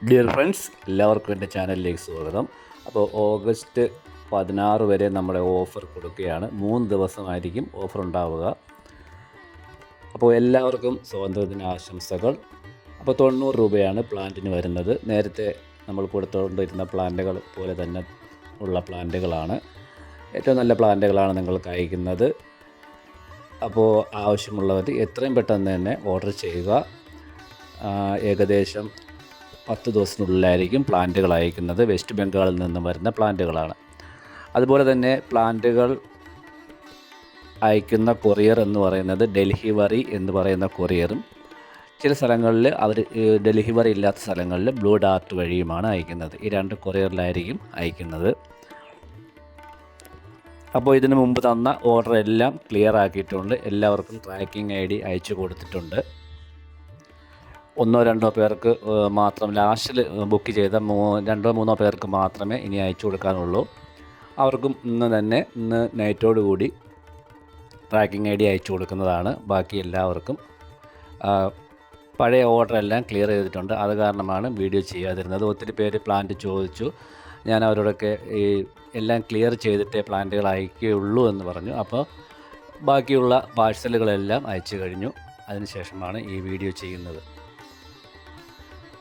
Dear friends, എല്ലാവർക്കും എൻ്റെ ചാനലിലേക്ക് സ്വാഗതം. അപ്പോൾ ഓഗസ്റ്റ് 16 വരെ നമ്മുടെ ഓഫർ കൊടുക്കുകയാണ്. 3 ദിവസമായിരിക്കും ഓഫർ ഉണ്ടാവുക. അപ്പോൾ എല്ലാവർക്കും സ്വാതന്ത്ര്യദിന ആശംസകൾ. അപ്പോൾ 90 രൂപയാണ് പ്ലാന്റിന് വരുന്നത്. നേരത്തെ നമ്മൾ കൊടുത്തുകൊണ്ടിരുന്ന പ്ലാന്റുകൾ പോലെ തന്നെ ഉള്ള പ്ലാന്റുകളാണ്. ഏറ്റവും നല്ല പ്ലാന്റുകളാണ് നിങ്ങൾക്ക് അയക്കുന്നത്. അപ്പോൾ ആവശ്യമുള്ളവർ എത്രയും പെട്ടെന്ന് തന്നെ ഓർഡർ ചെയ്യുക. ഏകദേശം 10 ദിവസത്തിനുള്ളിലായിരിക്കും പ്ലാന്റുകൾ അയക്കുന്നത്. വെസ്റ്റ് ബംഗാളിൽ നിന്നും വരുന്ന പ്ലാന്റുകളാണ്. അതുപോലെ തന്നെ പ്ലാന്റുകൾ അയക്കുന്ന കൊറിയർ എന്ന് പറയുന്നത് ഡെലിവറി എന്ന് പറയുന്ന കൊറിയറും, ചില സ്ഥലങ്ങളിൽ അവർ ഡെലിവറി ഇല്ലാത്ത സ്ഥലങ്ങളിൽ ബ്ലൂ ഡാർട്ട് വഴിയുമാണ് അയക്കുന്നത്. ഈ 2 കൊറിയറിലായിരിക്കും അയക്കുന്നത്. അപ്പോൾ ഇതിനു മുമ്പ് തന്ന ഓർഡർ എല്ലാം ക്ലിയർ ആക്കിയിട്ടുണ്ട്. എല്ലാവർക്കും ട്രാക്കിംഗ് ID അയച്ചു കൊടുത്തിട്ടുണ്ട്. 1-2 പേർക്ക് മാത്രം ലാസ്റ്റിൽ ബുക്ക് ചെയ്ത 2-3 പേർക്ക് മാത്രമേ ഇനി അയച്ചു കൊടുക്കാനുള്ളൂ. അവർക്കും ഇന്ന് നൈറ്റോട് കൂടി ട്രാക്കിംഗ് ID അയച്ചു കൊടുക്കുന്നതാണ്. ബാക്കി എല്ലാവർക്കും പഴയ ഓർഡറെല്ലാം ക്ലിയർ ചെയ്തിട്ടുണ്ട്. അത് കാരണമാണ് വീഡിയോ ചെയ്യാതിരുന്നത്. ഒത്തിരി പേര് പ്ലാന്റ് ചോദിച്ചു. ഞാൻ അവരോടൊക്കെ ഈ എല്ലാം ക്ലിയർ ചെയ്തിട്ടേ പ്ലാന്റുകൾ അയക്കുകയുള്ളൂ എന്ന് പറഞ്ഞു. അപ്പോൾ ബാക്കിയുള്ള പാഴ്സലുകളെല്ലാം അയച്ചു കഴിഞ്ഞു. അതിനുശേഷമാണ് ഈ വീഡിയോ ചെയ്യുന്നത്.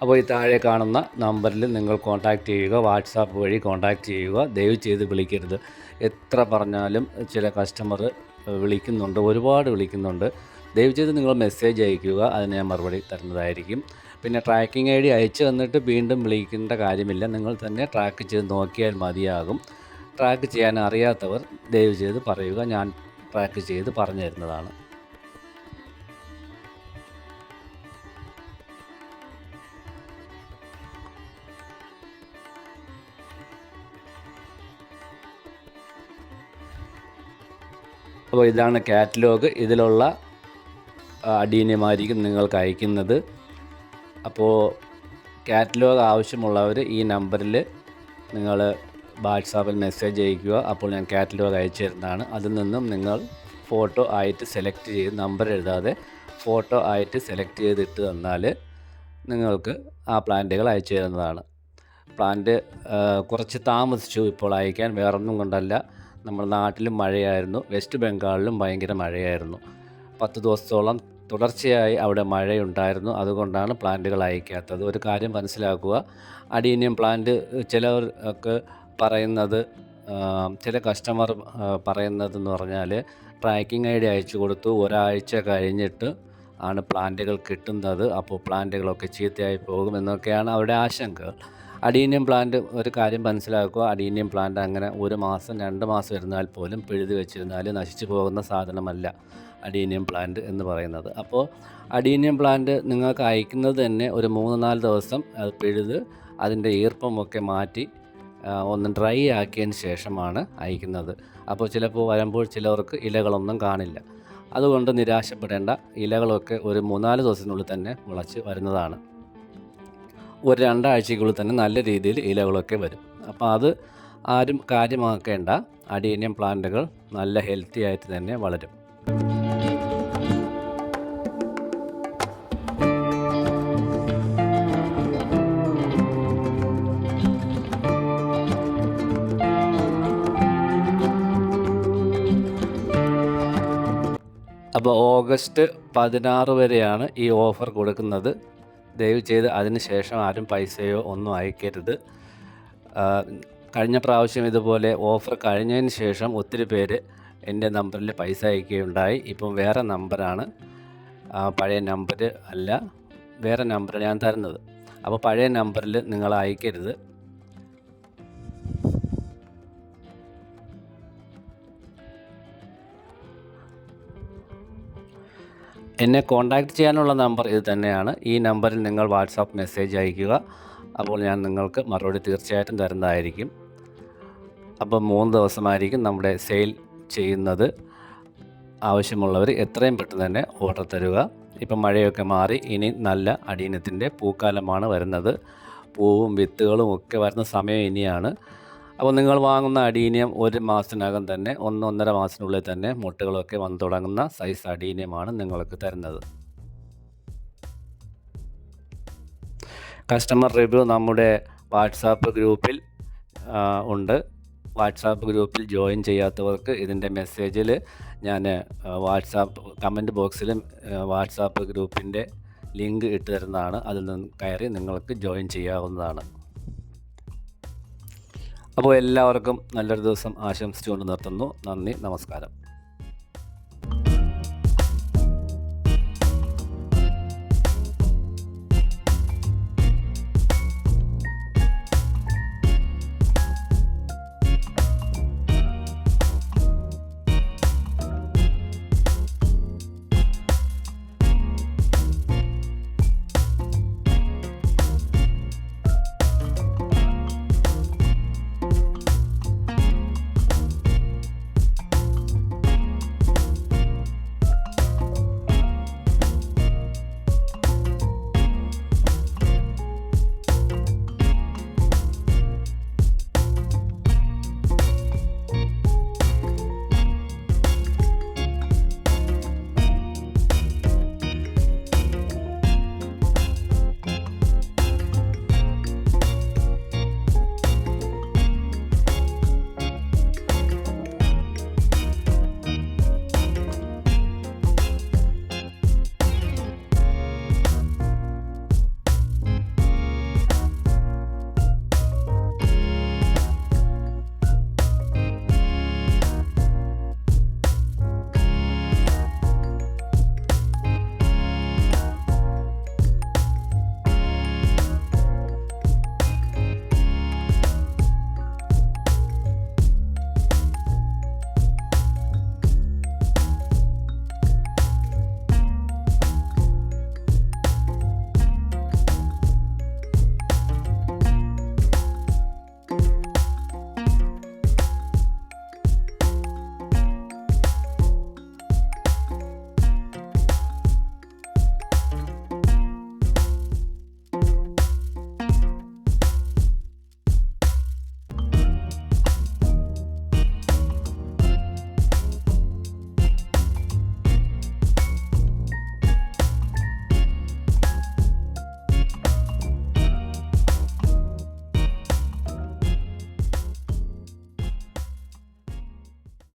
അപ്പോൾ ഈ താഴെ കാണുന്ന നമ്പറിൽ നിങ്ങൾ കോൺടാക്റ്റ് ചെയ്യുക. വാട്സാപ്പ് വഴി കോൺടാക്റ്റ് ചെയ്യുക. ദയവ് ചെയ്ത് വിളിക്കരുത്. എത്ര പറഞ്ഞാലും ചില കസ്റ്റമർ വിളിക്കുന്നുണ്ട്, ഒരുപാട് വിളിക്കുന്നുണ്ട്. ദയവ് ചെയ്ത് നിങ്ങൾ മെസ്സേജ് അയയ്ക്കുക. അതിന് ഞാൻ മറുപടി തരുന്നതായിരിക്കും. പിന്നെ ട്രാക്കിംഗ് ID അയച്ചു തന്നിട്ട് വീണ്ടും വിളിക്കേണ്ട കാര്യമില്ല. നിങ്ങൾ തന്നെ ട്രാക്ക് ചെയ്ത് നോക്കിയാൽ മതിയാകും. ട്രാക്ക് ചെയ്യാൻ അറിയാത്തവർ ദയവ് ചെയ്ത് പറയുക. ഞാൻ ട്രാക്ക് ചെയ്ത് പറഞ്ഞു തരുന്നതാണ്. അപ്പോൾ ഇതാണ് കാറ്റലോഗ്. ഇതിലുള്ള അഡീനിയമായിരിക്കും നിങ്ങൾക്ക് അയക്കുന്നത്. അപ്പോൾ കാറ്റലോഗ് ആവശ്യമുള്ളവർ ഈ നമ്പറിൽ നിങ്ങൾ വാട്സാപ്പിൽ മെസ്സേജ് അയയ്ക്കുക. അപ്പോൾ ഞാൻ കാറ്റലോഗ് അയച്ചു തരുന്നതാണ്. അതിൽ നിന്നും നിങ്ങൾ ഫോട്ടോ ആയിട്ട് സെലക്ട് ചെയ്ത്, നമ്പർ എഴുതാതെ ഫോട്ടോ ആയിട്ട് സെലക്ട് ചെയ്തിട്ട് തന്നാൽ നിങ്ങൾക്ക് ആ പ്ലാന്റുകൾ അയച്ചു തരുന്നതാണ്. പ്ലാന്റ് കുറച്ച് താമസിച്ചു ഇപ്പോൾ അയക്കാൻ. വേറൊന്നും കൊണ്ടല്ല, നമ്മുടെ നാട്ടിലും മഴയായിരുന്നു, വെസ്റ്റ് ബംഗാളിലും ഭയങ്കര മഴയായിരുന്നു. 10 ദിവസത്തോളം തുടർച്ചയായി അവിടെ മഴയുണ്ടായിരുന്നു. അതുകൊണ്ടാണ് പ്ലാന്റുകൾ അയക്കാത്തത്. ഒരു കാര്യം മനസ്സിലാക്കുക, അഡീനിയം പ്ലാന്റ് ചിലർക്ക് പറയുന്നത്, ചില കസ്റ്റമർ പറയുന്നതെന്ന് പറഞ്ഞാൽ ട്രാക്കിംഗ് ID അയച്ചു കൊടുത്തു, ഒരാഴ്ച കഴിഞ്ഞിട്ട് ആണ് പ്ലാന്റുകൾ കിട്ടുന്നത്. അപ്പോൾ പ്ലാന്റുകളൊക്കെ ചീത്തയായി പോകുമെന്നൊക്കെയാണ് അവരുടെ ആശങ്കകൾ. അഡീനിയം പ്ലാന്റ് ഒരു കാര്യം മനസ്സിലാക്കുക, അഡീനിയം പ്ലാന്റ് അങ്ങനെ 1 മാസം 2 മാസം ഇരുന്നാൽ പോലും പിഴുത് വെച്ചിരുന്നാൽ നശിച്ചു പോകുന്ന സാധനമല്ല അഡീനിയം പ്ലാന്റ് എന്ന് പറയുന്നത്. അപ്പോൾ അഡീനിയം പ്ലാന്റ് നിങ്ങൾക്ക് അയക്കുന്നത് തന്നെ ഒരു 3-4 ദിവസം അത് പിഴുത് അതിൻ്റെ ഈർപ്പമൊക്കെ മാറ്റി ഒന്ന് ഡ്രൈ ആക്കിയതിന് ശേഷമാണ് അയക്കുന്നത്. അപ്പോൾ ചിലപ്പോൾ വരുമ്പോൾ ചിലവർക്ക് ഇലകളൊന്നും കാണില്ല. അതുകൊണ്ട് നിരാശപ്പെടേണ്ട. ഇലകളൊക്കെ ഒരു 3-4 ദിവസത്തിനുള്ളിൽ തന്നെ മുളച്ച് വരുന്നതാണ്. ഒരു 2 ആഴ്ചയ്ക്കുള്ളിൽ തന്നെ നല്ല രീതിയിൽ ഇലകളൊക്കെ വരും. അപ്പോൾ അത് ആരും കാര്യമാക്കേണ്ട. അഡീനിയം പ്ലാന്റുകൾ നല്ല ഹെൽത്തി ആയിട്ട് തന്നെ വളരും. അപ്പോൾ ഓഗസ്റ്റ് 16 വരെയാണ് ഈ ഓഫർ കൊടുക്കുന്നത്. ദയവ് ചെയ്ത് അതിന് ശേഷം ആരും പൈസയോ ഒന്നും അയക്കരുത്. കഴിഞ്ഞ പ്രാവശ്യം ഇതുപോലെ ഓഫർ കഴിഞ്ഞതിന് ശേഷം ഒത്തിരി പേര് എൻ്റെ നമ്പറിൽ പൈസ അയക്കുകയുണ്ടായി. ഇപ്പം വേറെ നമ്പറാണ്, പഴയ നമ്പർ അല്ല, വേറെ നമ്പർ ഞാൻ തരുന്നത്. അപ്പോൾ പഴയ നമ്പറിൽ നിങ്ങൾ അയക്കരുത്. എന്നെ കോൺടാക്റ്റ് ചെയ്യാനുള്ള നമ്പർ ഇത് തന്നെയാണ്. ഈ നമ്പറിൽ നിങ്ങൾ വാട്സാപ്പ് മെസ്സേജ് അയയ്ക്കുക. അപ്പോൾ ഞാൻ നിങ്ങൾക്ക് മറുപടി തീർച്ചയായിട്ടും തരുന്നതായിരിക്കും. അപ്പോൾ 3 ദിവസമായിരിക്കും നമ്മുടെ സെയിൽ ചെയ്യുന്നത്. ആവശ്യമുള്ളവർ എത്രയും പെട്ടെന്ന് തന്നെ ഓർഡർ തരിക. ഇപ്പം മഴയൊക്കെ മാറി ഇനി നല്ല അഡീനത്തിൻ്റെ പൂക്കാലമാണ് വരുന്നത്. പൂവും വിത്തുകളും ഒക്കെ വരുന്ന സമയം ഇനിയാണ്. അപ്പോൾ നിങ്ങൾ വാങ്ങുന്ന അഡീനിയം 1 മാസത്തിനകം തന്നെ 1-1.5 മാസത്തിനുള്ളിൽ തന്നെ മുട്ടുകളൊക്കെ വന്നു തുടങ്ങുന്ന സൈസ് അഡീനിയമാണ് നിങ്ങൾക്ക് തരുന്നത്. കസ്റ്റമർ റിവ്യൂ നമ്മുടെ വാട്സാപ്പ് ഗ്രൂപ്പിൽ ഉണ്ട്. വാട്സാപ്പ് ഗ്രൂപ്പിൽ ജോയിൻ ചെയ്യാത്തവർക്ക് ഇതിൻ്റെ മെസ്സേജിൽ ഞാൻ വാട്സാപ്പ് കമൻറ്റ് ബോക്സിലും വാട്സാപ്പ് ഗ്രൂപ്പിൻ്റെ ലിങ്ക് ഇട്ട് തരുന്നതാണ്. അതിൽ നിന്ന് കയറി നിങ്ങൾക്ക് ജോയിൻ ചെയ്യാവുന്നതാണ്. അപ്പോൾ എല്ലാവർക്കും നല്ലൊരു ദിവസം ആശംസിച്ചുകൊണ്ട് നിർത്തുന്നു. നന്ദി, നമസ്കാരം.